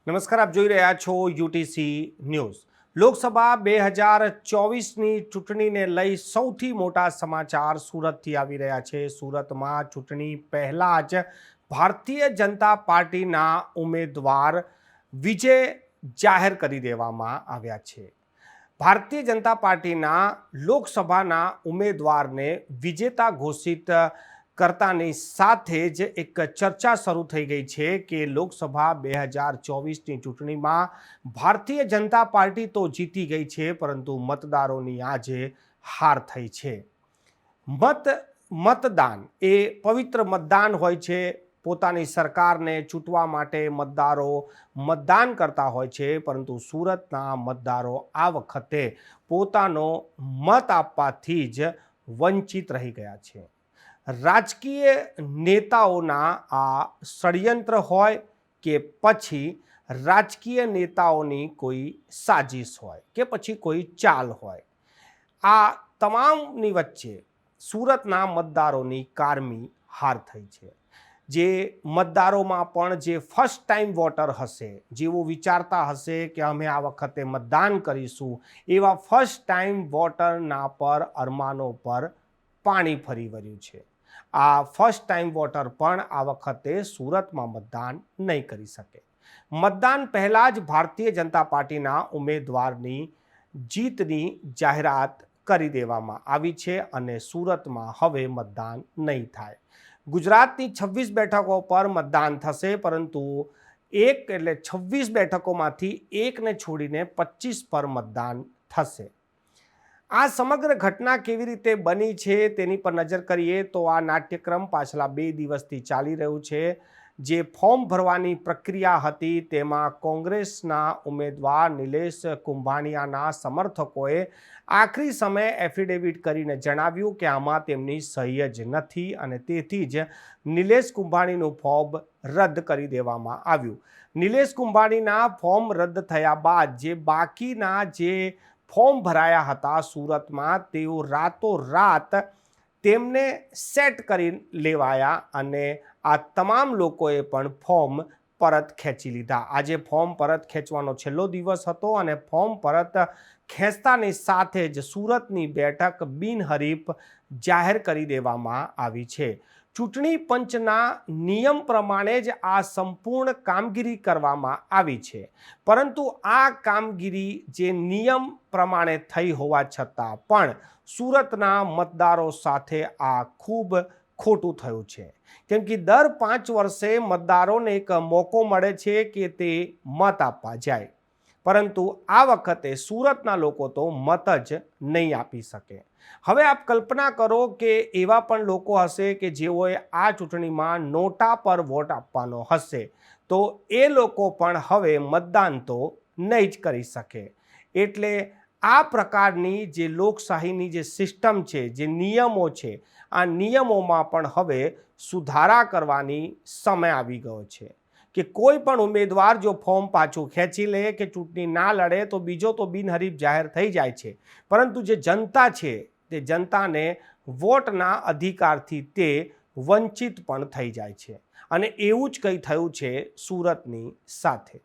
નમસ્કાર, આપ જોઈ રહ્યા છો યુટીસી ન્યૂઝ। લોકસભા 2024ની ચૂંટણીને લઈ સૌથી મોટા સમાચાર સુરતથી આવી રહ્યા છે। સુરતમાં ચૂંટણી પહેલાં જ ભારતીય જનતા પાર્ટીના ઉમેદવાર વિજય જાહેર કરી દેવામાં આવ્યા છે। ભારતીય જનતા પાર્ટીના લોકસભાના ઉમેદવારને વિજેતા ઘોષિત કરતાની સાથે જ એક ચર્ચા શરૂ થઈ ગઈ છે કે લોકસભા 2024ની ચૂંટણીમાં ભારતીય જનતા પાર્ટી તો જીતી ગઈ છે, પરંતુ મતદારોની આજે હાર થઈ છે। મતદાન એ પવિત્ર મતદાન હોય છે। પોતાની સરકારને ચૂંટવા માટે મતદારો મતદાન કરતા હોય છે, પરંતુ સુરતના મતદારો આ વખતે પોતાનો મત આપવાથી જ વંચિત રહી ગયા છે। રાજકીય નેતાઓના આ ષડયંત્ર હોય કે પછી રાજકીય નેતાઓની કોઈ સાજિશ હોય કે પછી કોઈ ચાલ હોય, આ તમામની વચ્ચે સુરતના મતદારોની કારમી હાર થઈ છે। જે મતદારોમાં પણ જે ફર્સ્ટ ટાઈમ વોટર હશે, જેઓ વિચારતા હશે કે અમે આ વખતે મતદાન કરીશું, એવા ફર્સ્ટ ટાઈમ વોટરના પર અરમાનો પર પાણી ફરી વળ્યું છે। આ ફર્સ્ટ ટાઈમ વોટર પણ આ વખતે સુરતમાં મતદાન નહીં કરી શકે। મતદાન પહેલાં જ ભારતીય જનતા પાર્ટીના ઉમેદવારની જીતની જાહેરાત કરી દેવામાં આવી છે અને સુરતમાં હવે મતદાન નહીં થાય। ગુજરાતની 26 બેઠકો પર મતદાન થશે, પરંતુ 26 બેઠકોમાંથી એકને છોડીને 25 પર મતદાન થશે। આ સમગ્ર ઘટના કેવી રીતે બની છે તેની પર નજર કરીએ તો આ નાટ્યક્રમ પાછલા 2 દિવસથી ચાલી રહ્યું છે। જે ફોર્મ ભરવાની પ્રક્રિયા હતી તેમાં કોંગ્રેસના ઉમેદવાર નિલેશ કુંભાણીયાના સમર્થકોએ આખરી સમયે એફિડેવિટ કરીને જણાવ્યું કે આમાં તેમની સહી જ નથી અને તેથી જ નિલેશ કુંભાણીનું ફોર્મ રદ કરી દેવામાં આવ્યું। નિલેશ કુંભાણીના ફોર્મ રદ થયા બાદ જે બાકીના જે ફોર્મ ભરાયા હતા સુરતમાં, તેઓ રાતોરાત તેમને સેટ કરી લેવાયા અને આ તમામ લોકોએ પણ ફોર્મ પરત ખેંચી લીધા। આજે ફોર્મ પરત ખેંચવાનો છેલ્લો દિવસ હતો અને ફોર્મ પરત ખેંચતાની સાથે જ સુરતની બેઠક બિનહરીફ જાહેર કરી દેવામાં આવી છે। ચૂંટણી પંચના નિયમ પ્રમાણે જ આ સંપૂર્ણ કામગીરી કરવામાં આવી છે, પરંતુ આ કામગીરી જે નિયમ પ્રમાણે થઈ હોવા છતાં પણ સુરતના મતદારો સાથે આ ખૂબ ખોટું થયું છે। કેમ કે દર 5 વર્ષે મતદારોને એક મોકો મળે છે કે તે મત આપવા જાય, પરંતુ આ વખતે સુરતના લોકો તો મત જ નહીં આપી શકે। હવે આપ કલ્પના કરો કે એવા પણ લોકો હશે કે જેઓએ આ ચૂંટણીમાં નોટા પર વોટ આપવાનો હશે, તો એ લોકો પણ હવે મતદાન તો નહીં જ કરી શકે। એટલે આ પ્રકારની જે લોકશાહીની જે સિસ્ટમ છે, જે નિયમો છે, આ નિયમોમાં પણ હવે સુધારા કરવાની સમય આવી ગયો છે કે કોઈ પણ ઉમેદવાર જો ફોર્મ પાછું ખેંચી લે કે ચૂંટણી ના લડે તો બીજો તો બિનહરીફ જાહેર થઈ જાય છે, પરંતુ જે જનતા છે તે જનતાને વોટના અધિકારથી તે વંચિત પણ થઈ જાય છે અને એવું જ કંઈ થયું છે સુરતની સાથે।